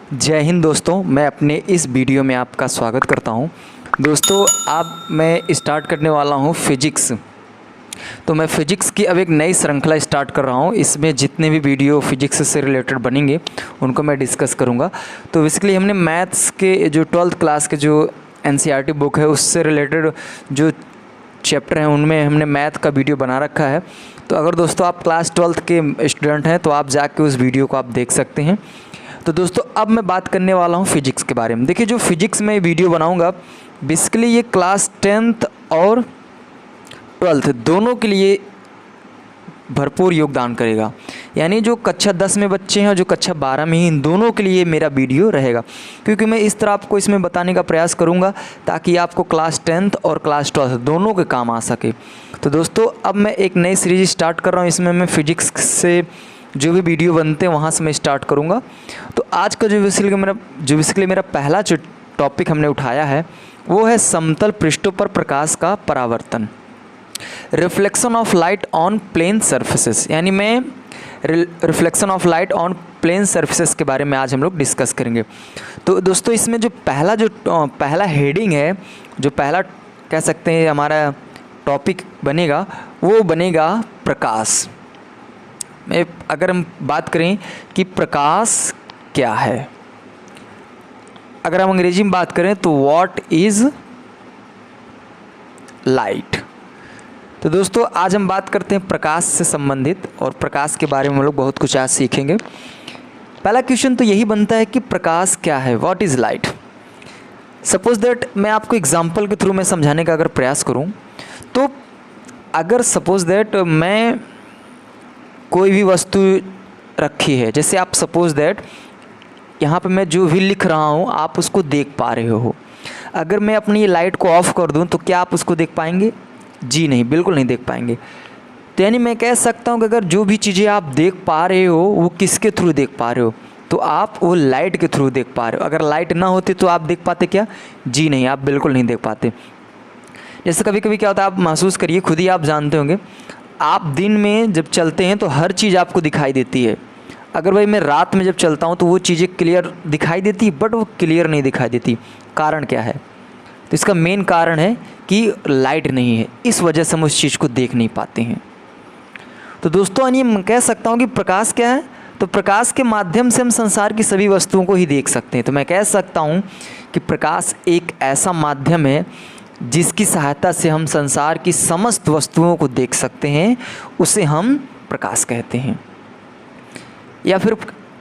जय हिंद दोस्तों, मैं अपने इस वीडियो में आपका स्वागत करता हूं। दोस्तों अब मैं स्टार्ट करने वाला हूं फिजिक्स। तो मैं फ़िज़िक्स की अब एक नई श्रृंखला स्टार्ट कर रहा हूं। इसमें जितने भी वीडियो फिजिक्स से रिलेटेड बनेंगे उनको मैं डिस्कस करूंगा। तो बेसिकली हमने मैथ्स के जो 12th क्लास के जो एनसीईआरटी बुक है उससे रिलेटेड जो चैप्टर हैं उनमें हमने मैथ का वीडियो बना रखा है। तो अगर दोस्तों आप क्लास 12th के स्टूडेंट हैं तो आप जाके उस वीडियो को आप देख सकते हैं। तो दोस्तों अब मैं बात करने वाला हूँ फ़िज़िक्स के बारे में। देखिए जो फ़िज़िक्स में वीडियो बनाऊँगा बेसिकली ये क्लास 10th और 12th दोनों के लिए भरपूर योगदान करेगा। यानी जो कक्षा 10 में बच्चे हैं और जो कक्षा 12 में ही, इन दोनों के लिए मेरा वीडियो रहेगा, क्योंकि मैं इस तरह आपको इसमें बताने का प्रयास करूंगा ताकि आपको क्लास 10th और क्लास 12th दोनों के काम आ सके। तो दोस्तों अब मैं एक नई सीरीज स्टार्ट कर रहा हूं। इसमें मैं फ़िज़िक्स से जो भी वीडियो बनते हैं वहाँ से मैं स्टार्ट करूँगा। तो आज का जो बेसिकली मेरा पहला जो टॉपिक हमने उठाया है वो है समतल पृष्ठों पर प्रकाश का परावर्तन, reflection of light on plane surfaces. यानी मैं reflection of light on plane surfaces के बारे में आज हम लोग डिस्कस करेंगे। तो दोस्तों इसमें जो पहला हेडिंग है, जो पहला कह सकते हैं हमारा टॉपिक बनेगा वो बनेगा प्रकाश। अगर हम बात करें कि प्रकाश क्या है, अगर हम अंग्रेजी में बात करें तो व्हाट इज़ लाइट। तो दोस्तों आज हम बात करते हैं प्रकाश से संबंधित, और प्रकाश के बारे में हम लोग बहुत कुछ आज सीखेंगे। पहला क्वेश्चन तो यही बनता है कि प्रकाश क्या है, what is light. Suppose that मैं आपको एग्जांपल के थ्रू में समझाने का अगर प्रयास करूं, तो अगर सपोज दैट मैं कोई भी वस्तु रखी है, जैसे आप सपोज दैट यहाँ पे मैं जो भी लिख रहा हूँ आप उसको देख पा रहे हो। अगर मैं अपनी ये लाइट को ऑफ़ कर दूँ तो क्या आप उसको देख पाएंगे? जी नहीं, बिल्कुल नहीं देख पाएंगे। तो यानी मैं कह सकता हूँ कि अगर जो भी चीज़ें आप देख पा रहे हो वो किसके थ्रू देख पा रहे हो, तो आप वो लाइट के थ्रू देख पा रहे हो। अगर लाइट ना होती तो आप देख पाते क्या? जी नहीं, आप बिल्कुल नहीं देख पाते। जैसे कभी कभी क्या होता है, आप महसूस करिए, खुद ही आप जानते होंगे, आप दिन में जब चलते हैं तो हर चीज़ आपको दिखाई देती है। अगर भाई मैं रात में जब चलता हूँ तो वो चीज़ें क्लियर दिखाई देती है, बट वो क्लियर नहीं दिखाई देती। कारण क्या है? तो इसका मेन कारण है कि लाइट नहीं है, इस वजह से हम उस चीज़ को देख नहीं पाते हैं। तो दोस्तों यानी मैं कह सकता हूँ कि प्रकाश क्या है, तो प्रकाश के माध्यम से हम संसार की सभी वस्तुओं को ही देख सकते हैं। तो मैं कह सकता हूँ कि प्रकाश एक ऐसा माध्यम है जिसकी सहायता से हम संसार की समस्त वस्तुओं को देख सकते हैं, उसे हम प्रकाश कहते हैं। या फिर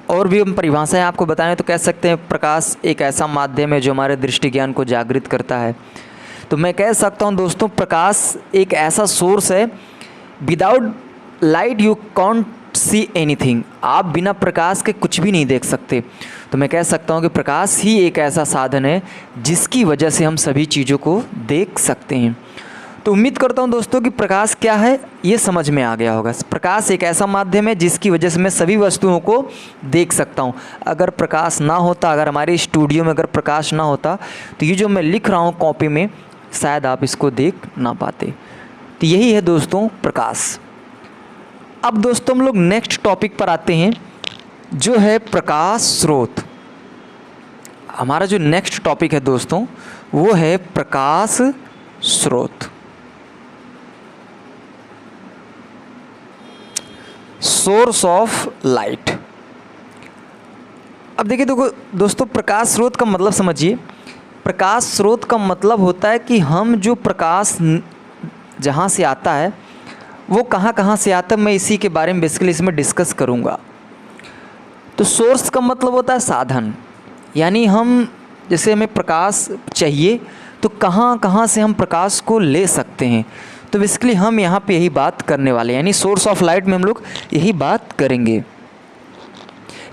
और भी हम परिभाषाएं आपको बताएं तो कह सकते हैं प्रकाश एक ऐसा माध्यम है जो हमारे दृष्टि ज्ञान को जागृत करता है। तो मैं कह सकता हूं दोस्तों प्रकाश एक ऐसा सोर्स है, without light you can't see anything. आप बिना प्रकाश के कुछ भी नहीं देख सकते। तो मैं कह सकता हूं कि प्रकाश ही एक ऐसा साधन है जिसकी वजह से हम सभी चीज़ों को देख सकते हैं। तो उम्मीद करता हूं दोस्तों कि प्रकाश क्या है ये समझ में आ गया होगा। प्रकाश एक ऐसा माध्यम है जिसकी वजह से मैं सभी वस्तुओं को देख सकता हूं। अगर प्रकाश ना होता, अगर हमारे स्टूडियो में अगर प्रकाश ना होता तो ये जो मैं लिख रहा हूँ कॉपी में शायद आप इसको देख ना पाते। तो यही है दोस्तों प्रकाश। अब दोस्तों हम लोग नेक्स्ट टॉपिक पर आते हैं जो है प्रकाश स्रोत। हमारा जो नेक्स्ट टॉपिक है दोस्तों वो है प्रकाश स्रोत, सोर्स ऑफ लाइट। अब देखिए दोस्तों प्रकाश स्रोत का मतलब समझिए। प्रकाश स्रोत का मतलब होता है कि हम जो प्रकाश जहाँ से आता है वो कहाँ से आता है, मैं इसी के बारे में बेसिकली इसमें डिस्कस करूँगा। तो सोर्स का मतलब होता है साधन, यानी हम जैसे हमें प्रकाश चाहिए तो कहाँ से हम प्रकाश को ले सकते हैं। तो बेसिकली हम यहाँ पे यही बात करने वाले हैं, यानी सोर्स ऑफ लाइट में हम लोग यही बात करेंगे।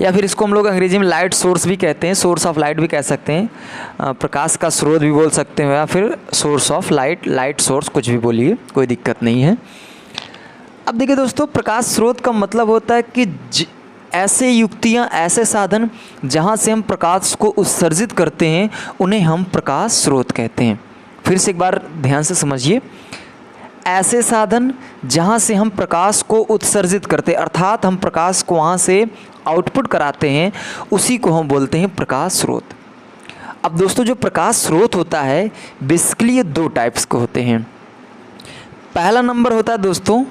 या फिर इसको हम लोग अंग्रेजी में लाइट सोर्स भी कहते हैं, सोर्स ऑफ लाइट भी कह सकते हैं, प्रकाश का स्रोत भी बोल सकते हैं, या फिर source of light, light source, कुछ भी बोलिए, कोई दिक्कत नहीं है। अब देखिए दोस्तों प्रकाश स्रोत का मतलब होता है कि ऐसे युक्तियाँ, ऐसे साधन जहाँ से हम प्रकाश को उत्सर्जित करते हैं उन्हें हम प्रकाश स्रोत कहते हैं। फिर से एक बार ध्यान से समझिए, ऐसे साधन जहाँ से हम प्रकाश को उत्सर्जित करते, अर्थात हम प्रकाश को वहाँ से आउटपुट कराते हैं उसी को हम बोलते हैं प्रकाश स्रोत। अब दोस्तों जो प्रकाश स्रोत होता है बेसिकली ये दो टाइप्स के होते हैं। पहला नंबर होता है दोस्तों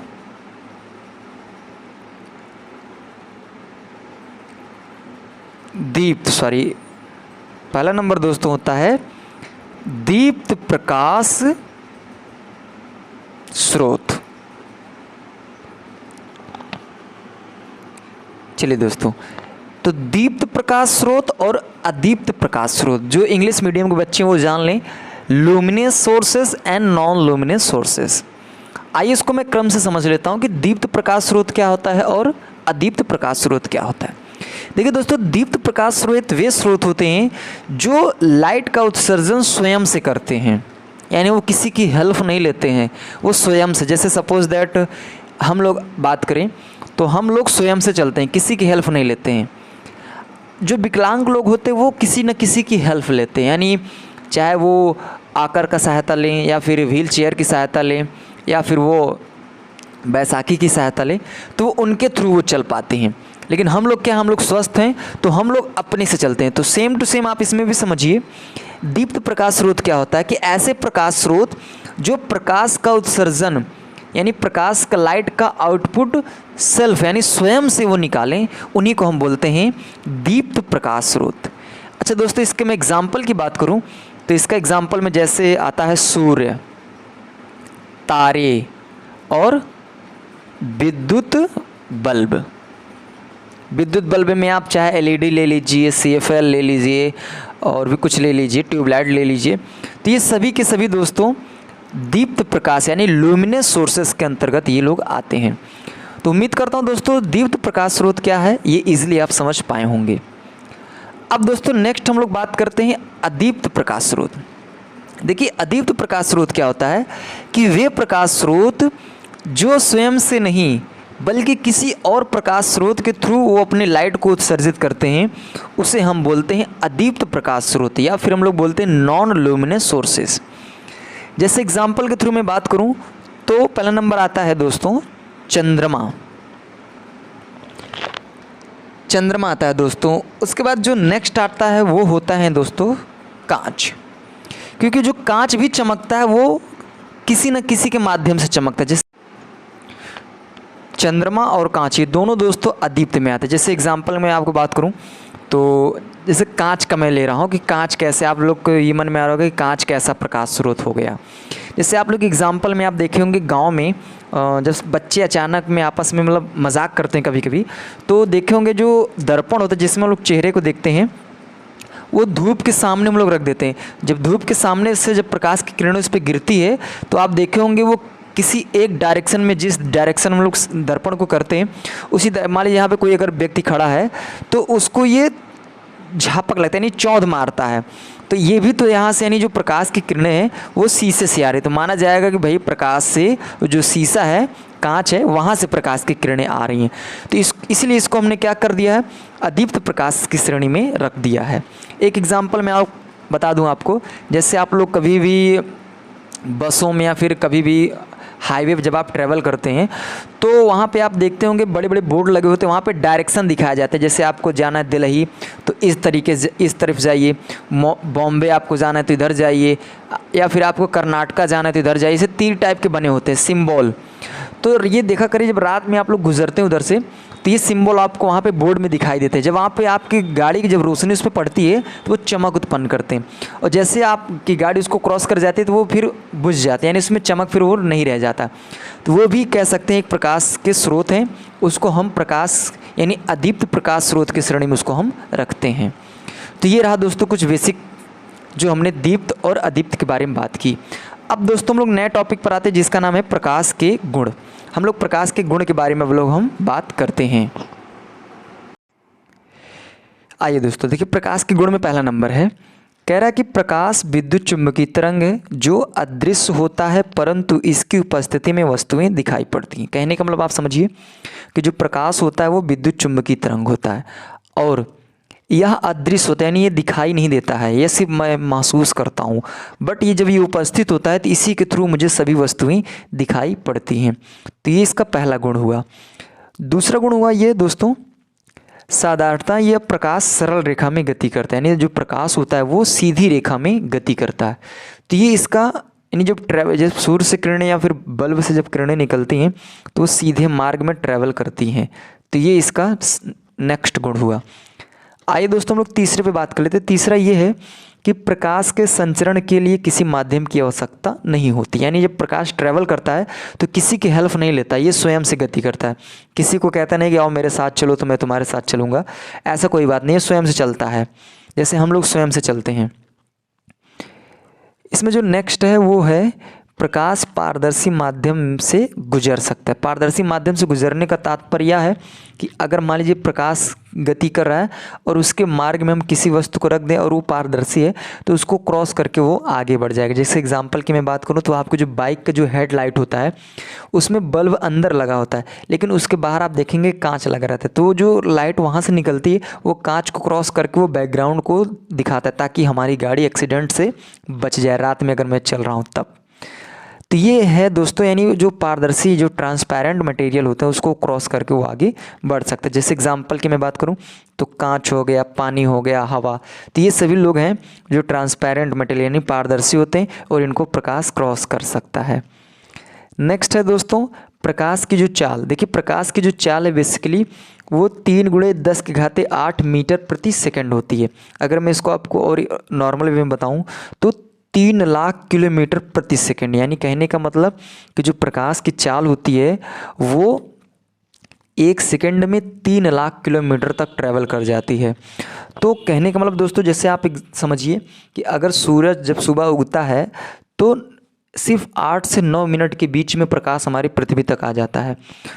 पहला नंबर दोस्तों होता है दीप्त प्रकाश स्रोत। चलिए दोस्तों, तो दीप्त प्रकाश स्रोत और अदीप्त प्रकाश स्रोत, जो इंग्लिश मीडियम के बच्चे वो जान लें, luminous sources and non luminous sources. आइए इसको मैं क्रम से समझ लेता हूँ कि दीप्त प्रकाश स्रोत क्या होता है और अदीप्त प्रकाश स्रोत क्या होता है। देखिए दोस्तों, दीप्त प्रकाश स्रोत वे स्रोत होते हैं जो लाइट का उत्सर्जन स्वयं से करते हैं, यानी वो किसी की हेल्प नहीं लेते हैं, वो स्वयं से। जैसे सपोज दैट हम लोग बात करें तो हम लोग स्वयं से चलते हैं, किसी की हेल्प नहीं लेते हैं। जो विकलांग लोग होते हैं वो किसी न किसी की हेल्प लेते हैं, यानी चाहे वो आकर का सहायता लें या फिर व्हील चेयर की सहायता लें या फिर वो बैसाखी की सहायता लें, तो वो उनके थ्रू वो चल पाते हैं। लेकिन हम लोग क्या, हम लोग स्वस्थ हैं तो हम लोग अपने से चलते हैं। तो सेम टू सेम आप इसमें भी समझिए दीप्त प्रकाश स्रोत क्या होता है कि ऐसे प्रकाश स्रोत जो प्रकाश का उत्सर्जन यानी प्रकाश का लाइट का आउटपुट सेल्फ यानी स्वयं से वो निकालें, उन्हीं को हम बोलते हैं दीप्त प्रकाश स्रोत। अच्छा दोस्तों, इसके मैं एग्जाम्पल की बात करूं तो इसका एग्जाम्पल में जैसे आता है सूर्य, तारे और विद्युत बल्ब। विद्युत बल्ब में आप चाहे एलईडी ले लीजिए, सीएफएल ले लीजिए और भी कुछ ले लीजिए, ट्यूबलाइट ले लीजिए, तो ये सभी के सभी दोस्तों दीप्त प्रकाश यानी लुमिनस सोर्सेस के अंतर्गत ये लोग आते हैं। तो उम्मीद करता हूँ दोस्तों दीप्त प्रकाश स्रोत क्या है ये इजीली आप समझ पाए होंगे। अब दोस्तों नेक्स्ट हम लोग बात करते हैं अदीप्त प्रकाश स्रोत। देखिए अदीप्त प्रकाश स्रोत क्या होता है कि वे प्रकाश स्रोत जो स्वयं से नहीं बल्कि किसी और प्रकाश स्रोत के थ्रू वो अपने लाइट को उत्सर्जित करते हैं, उसे हम बोलते हैं अदीप्त प्रकाश स्रोत या फिर हम लोग बोलते हैं नॉन लुमिनस सोर्सेस। जैसे एग्जाम्पल के थ्रू मैं बात करूं तो पहला नंबर आता है दोस्तों चंद्रमा। चंद्रमा आता है दोस्तों। उसके बाद जो नेक्स्ट आता है वो होता है दोस्तों कांच, क्योंकि जो कांच भी चमकता है वो किसी न किसी के माध्यम से चमकता है। जैसे चंद्रमा और कांच ये दोनों दोस्तों अदीप्त में आते हैं। जैसे एग्जाम्पल में आपको बात करूं तो जैसे कांच का मैं ले रहा हूं कि कांच कैसे, आप लोग को ये मन में आ रहा होगा कि कांच कैसा प्रकाश स्रोत हो गया। जैसे आप लोग एग्जाम्पल में आप देखे होंगे गांव में जब बच्चे अचानक में आपस में मतलब मजाक करते हैं कभी कभी, तो देखे होंगे जो दर्पण होता है जिसमें हम लोग चेहरे को देखते हैं वो धूप के सामने हम लोग रख देते हैं। जब धूप के सामने से जब प्रकाश की किरणें उस पर गिरती है तो आप देखे होंगे वो किसी एक डायरेक्शन में, जिस डायरेक्शन में हम लोग दर्पण को करते हैं उसी मान लीजिए यहाँ पे कोई अगर व्यक्ति खड़ा है तो उसको ये झापक लगता है यानी चौंध मारता है। तो ये भी तो यहाँ से यानी जो प्रकाश की किरणें हैं वो शीशे से आ रही, तो माना जाएगा कि भाई प्रकाश से जो शीशा है, कांच है, वहाँ से प्रकाश की किरणें आ रही हैं। तो इसलिए इसको हमने क्या कर दिया है, अदीप्त प्रकाश की श्रेणी में रख दिया है। एक एग्जाम्पल मैं बता दूँ आपको, जैसे आप लोग कभी भी बसों में या फिर कभी भी हाईवे पे जब आप ट्रैवल करते हैं तो वहाँ पे आप देखते होंगे बड़े बड़े बोर्ड लगे होते हैं, वहाँ पे डायरेक्शन दिखाया जाता है। जैसे आपको जाना है दिल्ली तो इस तरीके से इस तरफ जाइए, बॉम्बे आपको जाना है तो इधर जाइए, या फिर आपको कर्नाटका जाना है तो इधर जाइए। इसे 3 टाइप के बने होते हैं सिंबल। तो ये देखा करिए जब रात में आप लोग गुजरते हैं उधर से तो ये सिंबल आपको वहाँ पे बोर्ड में दिखाई देते हैं। जब वहाँ पे आपकी गाड़ी की जब रोशनी उस पर पड़ती है तो वो चमक उत्पन्न करते हैं, और जैसे आपकी गाड़ी उसको क्रॉस कर जाती है तो वो फिर बुझ जाते हैं, यानी उसमें चमक फिर वो नहीं रह जाता। तो वो भी कह सकते हैं एक प्रकाश के स्रोत हैं, उसको हम प्रकाश यानी अदीप्त प्रकाश स्रोत की श्रेणी में उसको हम रखते हैं। तो ये रहा दोस्तों कुछ बेसिक जो हमने दीप्त और अदीप्त के बारे में बात की। अब दोस्तों हम लोग नए टॉपिक पर आते हैं जिसका नाम है प्रकाश के गुण। हम लोग प्रकाश के गुण के बारे में हम बात करते हैं। आइए दोस्तों देखिए, प्रकाश के गुण में पहला नंबर है, कह रहा है कि प्रकाश विद्युत चुम्बकीय तरंग है जो अदृश्य होता है परंतु इसकी उपस्थिति में वस्तुएं दिखाई पड़ती हैं। कहने का मतलब आप समझिए कि जो प्रकाश होता है वो विद्युत चुम्बकीय तरंग होता है और यह अदृश्य होता है, यानी ये दिखाई नहीं देता है, ये सिर्फ मैं महसूस करता हूँ, बट ये जब ये उपस्थित होता है तो इसी के थ्रू मुझे सभी वस्तुएं दिखाई पड़ती हैं। तो ये इसका पहला गुण हुआ। दूसरा गुण हुआ ये दोस्तों, साधारणतः यह प्रकाश सरल रेखा में गति करता है, यानी जो प्रकाश होता है वो सीधी रेखा में गति करता है। तो ये इसका यानी जब सूर्य से किरणें या फिर बल्ब से जब किरणें निकलती हैं तो वो सीधे मार्ग में ट्रैवल करती हैं। तो ये इसका नेक्स्ट गुण हुआ। आइए दोस्तों हम लोग तीसरे पे बात कर लेते हैं। तीसरा ये है कि प्रकाश के संचरण के लिए किसी माध्यम की आवश्यकता नहीं होती, यानी जब प्रकाश ट्रैवल करता है तो किसी की हेल्प नहीं लेता, ये स्वयं से गति करता है। किसी को कहता नहीं कि आओ मेरे साथ चलो तो मैं तुम्हारे साथ चलूँगा, ऐसा कोई बात नहीं है, स्वयं से चलता है, जैसे हम लोग स्वयं से चलते हैं। इसमें जो नेक्स्ट है वो है प्रकाश पारदर्शी माध्यम से गुजर सकता है। पारदर्शी माध्यम से गुजरने का तात्पर्य यह है कि अगर मान लीजिए प्रकाश गति कर रहा है और उसके मार्ग में हम किसी वस्तु को रख दें और वो पारदर्शी है तो उसको क्रॉस करके वो आगे बढ़ जाएगा। जैसे एग्जांपल की मैं बात करूँ तो आपको जो बाइक का जो हेडलाइट होता है उसमें बल्ब अंदर लगा होता है, लेकिन उसके बाहर आप देखेंगे कांच लगा रहता है, तो जो लाइट वहाँ से निकलती है वो कांच को क्रॉस करके वो बैकग्राउंड को दिखाता है ताकि हमारी गाड़ी एक्सीडेंट से बच जाए, रात में अगर मैं चल रहा हूँ तब। तो ये है दोस्तों, यानी जो पारदर्शी जो ट्रांसपेरेंट मटेरियल होता है उसको क्रॉस करके वो आगे बढ़ सकता है। जैसे एग्जांपल की मैं बात करूं तो कांच हो गया, पानी हो गया, हवा, तो ये सभी लोग हैं जो ट्रांसपेरेंट मटेरियल यानी पारदर्शी होते हैं और इनको प्रकाश क्रॉस कर सकता है। नेक्स्ट है दोस्तों प्रकाश की जो चाल। देखिए प्रकाश की जो चाल है बेसिकली वो 3×10⁸ मीटर प्रति सेकंड होती है। अगर मैं इसको आपको और नॉर्मल वे में बताऊँ तो 3 लाख किलोमीटर प्रति सेकंड, यानी कहने का मतलब कि जो प्रकाश की चाल होती है वो 1 सेकंड में 3 लाख किलोमीटर तक ट्रैवल कर जाती है। तो कहने का मतलब दोस्तों जैसे आप समझिए कि अगर सूरज जब सुबह उगता है तो सिर्फ 8 से 9 मिनट के बीच में प्रकाश हमारी पृथ्वी तक आ जाता है।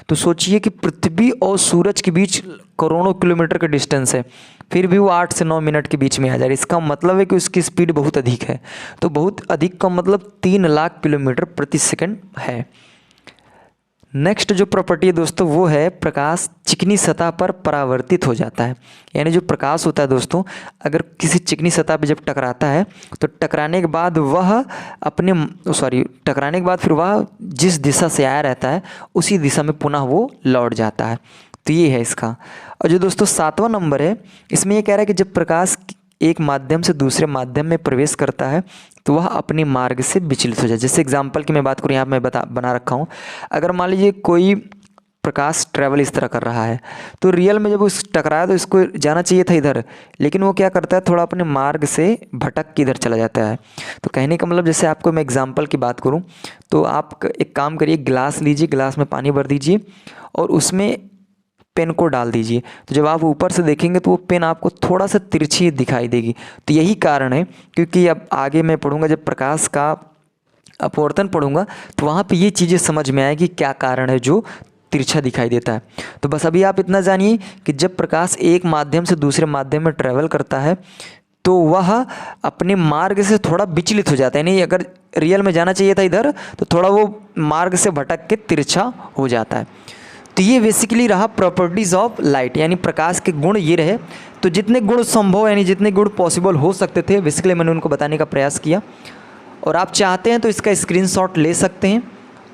तो सोचिए कि पृथ्वी और सूरज के बीच करोड़ों किलोमीटर का डिस्टेंस है, फिर भी वो 8 से 9 मिनट के बीच में आ जा रही है। इसका मतलब है कि उसकी स्पीड बहुत अधिक है। तो बहुत अधिक का मतलब 3 लाख किलोमीटर प्रति सेकंड है। नेक्स्ट जो प्रॉपर्टी है दोस्तों वो है प्रकाश चिकनी सतह पर परावर्तित हो जाता है। यानी जो प्रकाश होता है दोस्तों अगर किसी चिकनी सतह पे जब टकराता है तो टकराने के बाद फिर वह जिस दिशा से आया रहता है उसी दिशा में पुनः वो लौट जाता है। तो ये है इसका। और जो दोस्तों 7वां नंबर है इसमें ये कह रहा है कि जब प्रकाश एक माध्यम से दूसरे माध्यम में प्रवेश करता है तो वह अपने मार्ग से विचलित हो जाए। जैसे एग्जांपल की मैं बात करूँ, यहाँ मैं बना रखा हूँ, अगर मान लीजिए कोई प्रकाश ट्रैवल इस तरह कर रहा है तो रियल में जब उस टकराया तो इसको जाना चाहिए था इधर, लेकिन वो क्या करता है थोड़ा अपने मार्ग से भटक के इधर चला जाता है। तो कहने का मतलब जैसे आपको मैं एग्जांपल की बात करूँ तो आप एक काम करिए, गिलास लीजिए, गिलास में पानी भर दीजिए और उसमें पेन को डाल दीजिए। तो जब आप ऊपर से देखेंगे तो वो पेन आपको थोड़ा सा तिरछी दिखाई देगी। तो यही कारण है, क्योंकि अब आगे मैं पढ़ूंगा जब प्रकाश का अपवर्तन पढ़ूंगा तो वहाँ पे ये चीज़ें समझ में आएगी क्या कारण है जो तिरछा दिखाई देता है। तो बस अभी आप इतना जानिए कि जब प्रकाश एक माध्यम से दूसरे माध्यम में ट्रैवल करता है तो वह अपने मार्ग से थोड़ा विचलित हो जाता है। नहीं, अगर रियल में जाना चाहिए था इधर तो थोड़ा वो मार्ग से भटक के तिरछा हो जाता है। तो ये बेसिकली रहा प्रॉपर्टीज़ ऑफ लाइट, यानी प्रकाश के गुण ये रहे। तो जितने गुण संभव यानी जितने गुण पॉसिबल हो सकते थे बेसिकली मैंने उनको बताने का प्रयास किया। और आप चाहते हैं तो इसका स्क्रीनशॉट ले सकते हैं।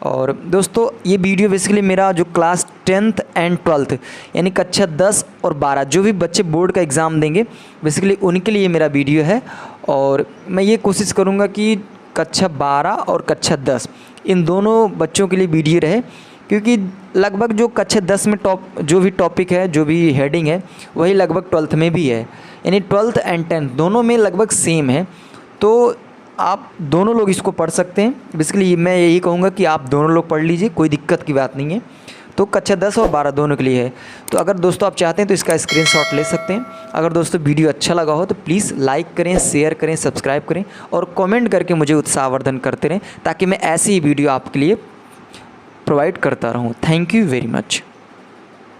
और दोस्तों ये वीडियो बेसिकली मेरा जो क्लास 10th एंड 12th यानी कक्षा 10 और 12 जो भी बच्चे बोर्ड का एग्ज़ाम देंगे बेसिकली उनके लिए मेरा वीडियो है। और मैं ये कोशिश करूँगा कि कक्षा 12 और कक्षा 10 इन दोनों बच्चों के लिए वीडियो रहे, क्योंकि लगभग जो कक्षा 10 में जो भी टॉपिक है, जो भी हेडिंग है वही लगभग 12th में भी है, यानी 12th एंड 10th दोनों में लगभग सेम है। तो आप दोनों लोग इसको पढ़ सकते हैं। बेसिकली मैं यही कहूँगा कि आप दोनों लोग पढ़ लीजिए, कोई दिक्कत की बात नहीं है। तो कक्षा 10 और 12 दोनों के लिए है। तो अगर दोस्तों आप चाहते हैं तो इसका स्क्रीनशॉट ले सकते हैं। अगर दोस्तों वीडियो अच्छा लगा हो तो प्लीज़ लाइक करें, शेयर करें, सब्सक्राइब करें और कमेंट करके मुझे उत्साहवर्धन करते रहें ताकि मैं ऐसी ही वीडियो आपके लिए प्रोवाइड करता रहूँ। Thank you very much.